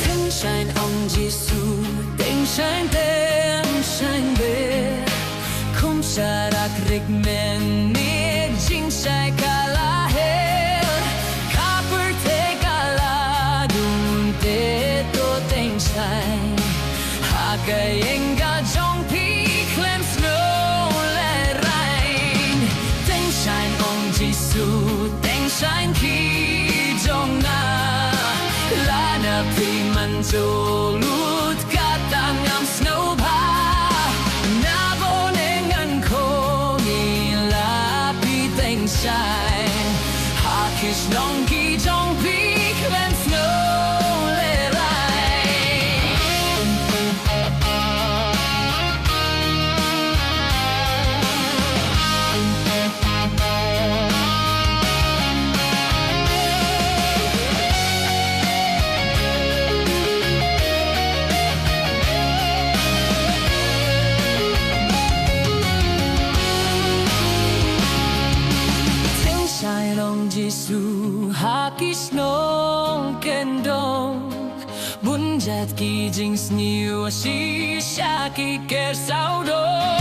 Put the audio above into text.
Tyngshaiñ U Jisu, Tyngshaiñ sharak mynmiet jingshai pyrthei to Tyngshaiñ Haka iing jongphi khlem sngewleh raiñ Tyngshaiñ U Jisu Tyngshaiñ jongnga Lada kata ngam sngewbha Haki shnong jongphi khlem sngewleh Tyngshaiñ U Jisu Haki shnong kyndong jait jingsniew shisha sawdong